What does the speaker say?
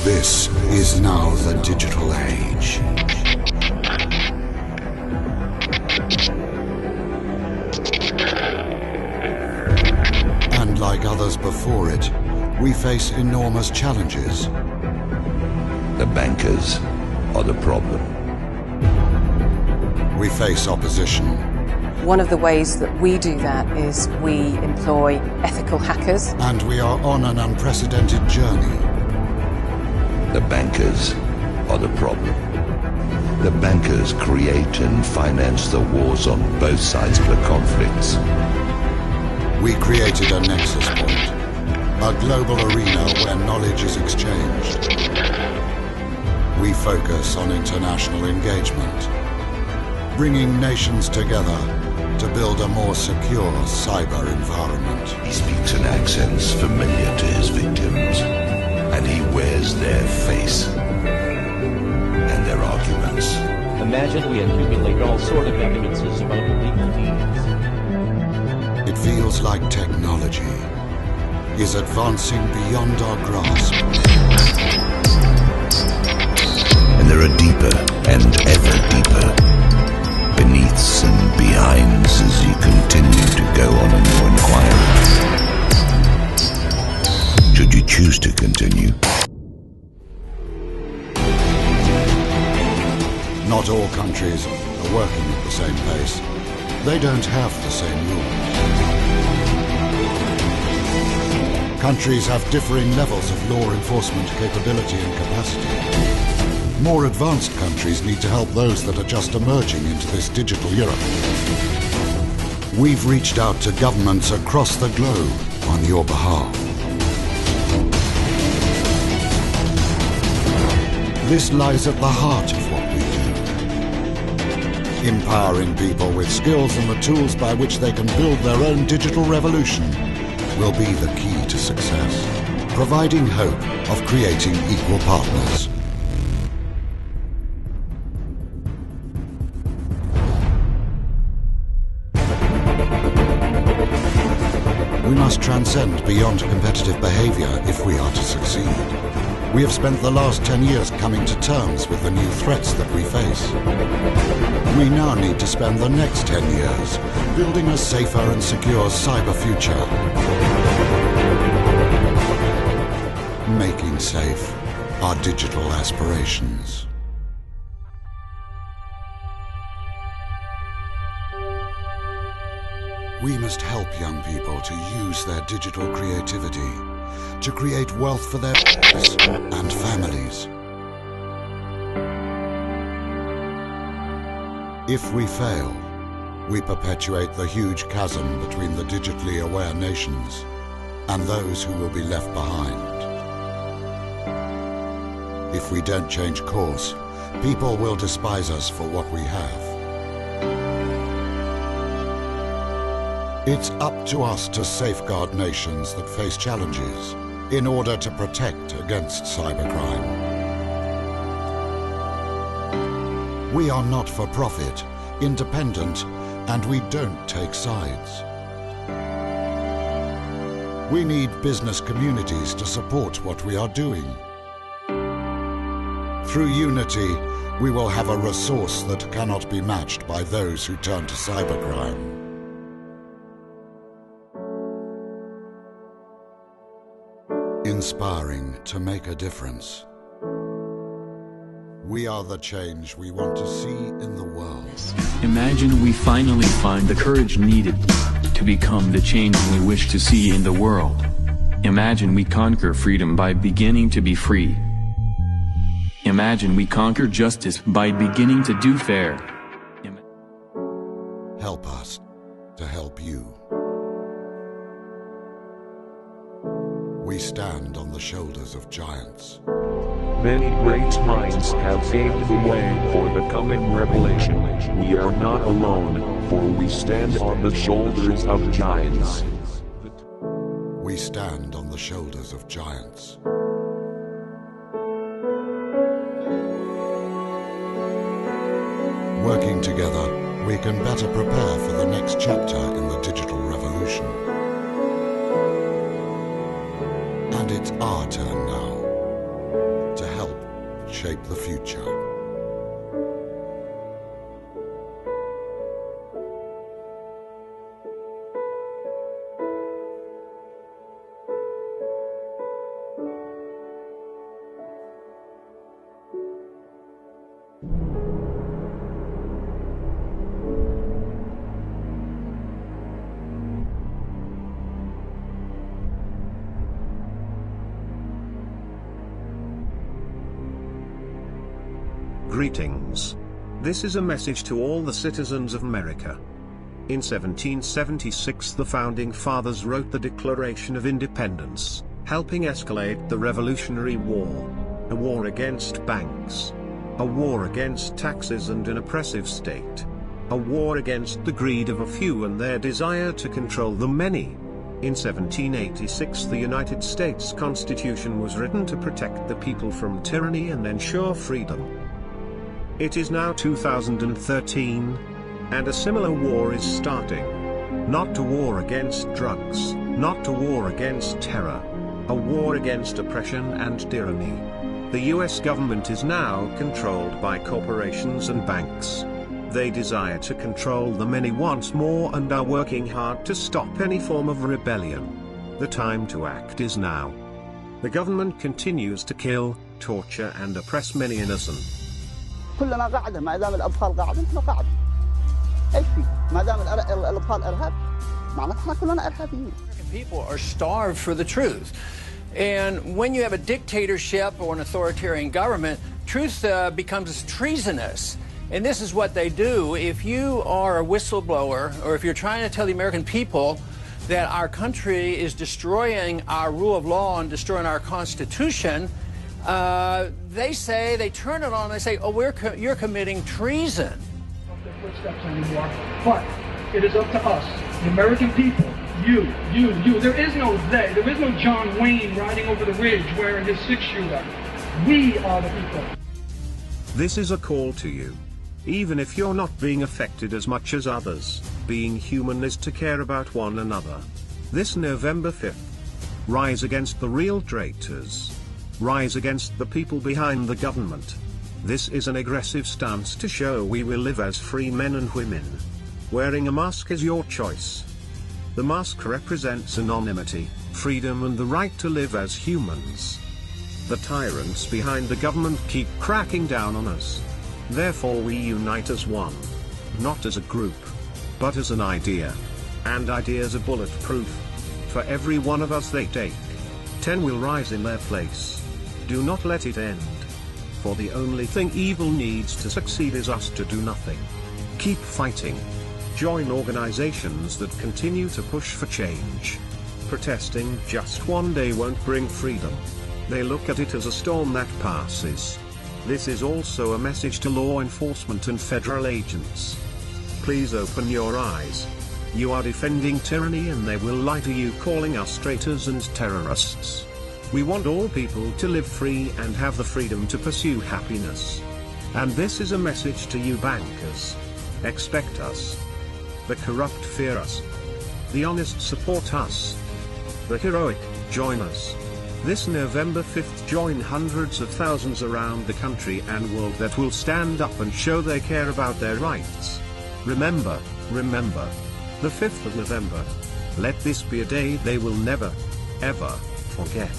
This is now the digital age. And like others before it, we face enormous challenges. The bankers are the problem. We face opposition. One of the ways that we do that is we employ ethical hackers. And we are on an unprecedented journey. The bankers are the problem. The bankers create and finance the wars on both sides of the conflicts. We created a nexus point, a global arena where knowledge is exchanged. We focus on international engagement, bringing nations together to build a more secure cyber environment. He speaks in accents familiar to his victims, and he wears their face and their arguments. Imagine we accumulate all sort of evidences about illegal deeds. It feels like technology is advancing beyond our grasp. And there are deeper and ever deeper beneaths and behinds as you continue to go on in your inquiries. Should you choose to continue? Not all countries are working at the same pace. They don't have the same rules. Countries have differing levels of law enforcement capability and capacity. More advanced countries need to help those that are just emerging into this digital era. We've reached out to governments across the globe on your behalf. This lies at the heart of what we do. Empowering people with skills and the tools by which they can build their own digital revolution will be the key to success, providing hope of creating equal partners. We must transcend beyond competitive behavior if we are to succeed. We have spent the last 10 years coming to terms with the new threats that we face. We now need to spend the next 10 years building a safer and secure cyber future. Making safe our digital aspirations. We must help young people to use their digital creativity to create wealth for their lives and families. If we fail, we perpetuate the huge chasm between the digitally aware nations and those who will be left behind. If we don't change course, people will despise us for what we have. It's up to us to safeguard nations that face challenges in order to protect against cybercrime. We are not for profit, independent, and we don't take sides. We need business communities to support what we are doing. Through unity, we will have a resource that cannot be matched by those who turn to cybercrime. Inspiring to make a difference. We are the change we want to see in the world. Imagine we finally find the courage needed to become the change we wish to see in the world. Imagine we conquer freedom by beginning to be free. Imagine we conquer justice by beginning to do fair. Help us to help you. We stand on the shoulders of giants. Many great minds have paved the way for the coming revelation. We are not alone, for we stand on the shoulders of giants. We stand on the shoulders of giants. Working together, we can better prepare for the next chapter in the digital revolution. And it's our turn now to shape the future. Greetings. This is a message to all the citizens of America. In 1776 the Founding Fathers wrote the Declaration of Independence, helping escalate the Revolutionary War, a war against banks, a war against taxes and an oppressive state, a war against the greed of a few and their desire to control the many. In 1786 the United States Constitution was written to protect the people from tyranny and ensure freedom. It is now 2013, and a similar war is starting. Not a war against drugs, not a war against terror, a war against oppression and tyranny. The US government is now controlled by corporations and banks. They desire to control the many once more and are working hard to stop any form of rebellion. The time to act is now. The government continues to kill, torture and oppress many innocent. كلنا قاعدة ما دام الأطفال قاعدة نحن قاعدة. إيش في؟ ما دام الأطفال إرهاب معناتها إحنا كلنا إرهابيين. People are starved for the truth. And when you have a dictatorship or an authoritarian government, truth becomes treasonous. And this is what they do. If you are a whistleblower, or if you're trying to tell the American people that our country is destroying our rule of law and destroying our Constitution, they turn it on and they say, oh, you're committing treason. The footsteps anymore, but it is up to us, the American people, you. There is no they. There is no John Wayne riding over the ridge wearing his six-shooter. We are the people. This is a call to you. Even if you're not being affected as much as others, being human is to care about one another. This November 5th, rise against the real traitors. Rise against the people behind the government. This is an aggressive stance to show we will live as free men and women. Wearing a mask is your choice. The mask represents anonymity, freedom and the right to live as humans. The tyrants behind the government keep cracking down on us. Therefore we unite as one. Not as a group, but as an idea. And ideas are bulletproof. For every one of us they take, 10 will rise in their place. Do not let it end. For the only thing evil needs to succeed is us to do nothing. Keep fighting. Join organizations that continue to push for change. Protesting just one day won't bring freedom. They look at it as a storm that passes. This is also a message to law enforcement and federal agents. Please open your eyes. You are defending tyranny and they will lie to you calling us traitors and terrorists. We want all people to live free and have the freedom to pursue happiness. And this is a message to you bankers. Expect us. The corrupt fear us. The honest support us. The heroic join us. This November 5th join hundreds of thousands around the country and world that will stand up and show they care about their rights. Remember, the 5th of November. Let this be a day they will never, ever forget.